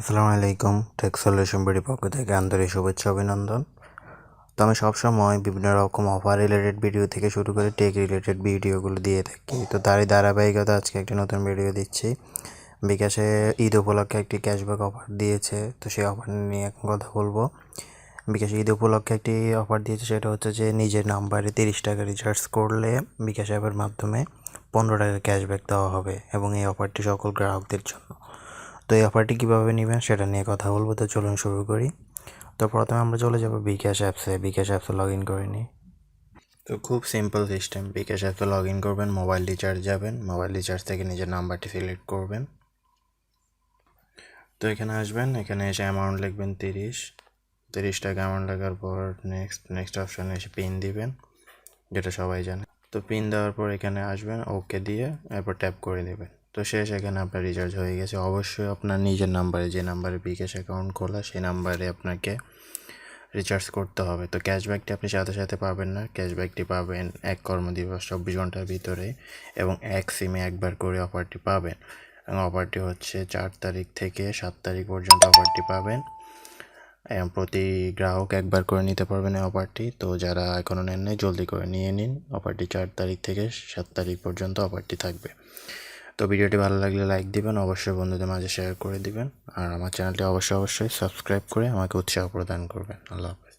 আসসালামুআলাইকুম take solution BD পক্ষ থেকে আন্তরিক শুভেচ্ছা অভিনন্দন। তো আমি সবসময় বিভিন্ন রকম অফার রিলেটেড ভিডিও থেকে শুরু করে টেক রিলেটেড ভিডিওগুলো দিয়ে থাকি। তো তারই ধারাবাহিকতা আজকে একটি নতুন ভিডিও দিচ্ছি। বিকাশে ঈদ উপলক্ষে একটি ক্যাশব্যাক অফার দিয়েছে, তো সেই অফার নিয়ে এখন কথা বলবো। বিকাশে ঈদ উপলক্ষে একটি অফার দিয়েছে, সেটা হচ্ছে যে নিজের নাম্বারে 30 টাকা রিচার্জ করলে বিকাশ অ্যাপের মাধ্যমে 15 টাকা ক্যাশব্যাক দেওয়া হবে এবং এই অফারটি সকল গ্রাহকদের জন্য। তো এই অফারটি কীভাবে নেবেন সেটা নিয়ে কথা বলবো। তো চলুন শুরু করি। তো প্রথমে আমরা চলে যাব বিকাশ অ্যাপসে লগ ইন করে নিই। তো খুব সিম্পল সিস্টেম। বিকাশ অ্যাপসে লগ ইন করবেন, মোবাইল রিচার্জ যাবেন, মোবাইল রিচার্জ থেকে নিজের নাম্বারটি সিলেক্ট করবেন। তো এখানে আসবেন, এখানে এসে অ্যামাউন্ট লিখবেন 30 টাকা অ্যামাউন্ট লেখার পর নেক্সট অপশানে এসে পিন দিবেন, যেটা সবাই জানে। তো পিন দেওয়ার পর এখানে আসবেন, ওকে দিয়ে এরপর ট্যাপ করে দেবেন। তো শেষ, এখানে আপনার রিচার্জ হয়ে গেছে। অবশ্যই আপনার নিজের নাম্বারে, যে নাম্বারে বিকাশ অ্যাকাউন্ট খোলা সেই নাম্বারে আপনাকে রিচার্জ করতে হবে। তো ক্যাশব্যাকটি আপনি সাথে সাথে পাবেন না, ক্যাশব্যাকটি পাবেন 1 কর্মদিবস 24 ঘন্টার ভিতরে এবং এক সিমে একবার করে অফারটি পাবেন। এবং অফারটি হচ্ছে 4 তারিখ থেকে 7 তারিখ পর্যন্ত অফারটি পাবেন। প্রতি গ্রাহক একবার করে নিতে পারবেন এই অফারটি। তো যারা এখনও নেন নাই জলদি করে নিয়ে নিন। অফারটি 4 তারিখ থেকে 7 তারিখ পর্যন্ত অফারটি থাকবে। তো ভিডিওটি ভালো লাগলে লাইক দিবেন, অবশ্যই বন্ধুদের মাঝে শেয়ার করে দিবেন, আর আমার চ্যানেলটি অবশ্যই সাবস্ক্রাইব করে আমাকে উৎসাহ প্রদান করবেন। আল্লাহ হাফেজ।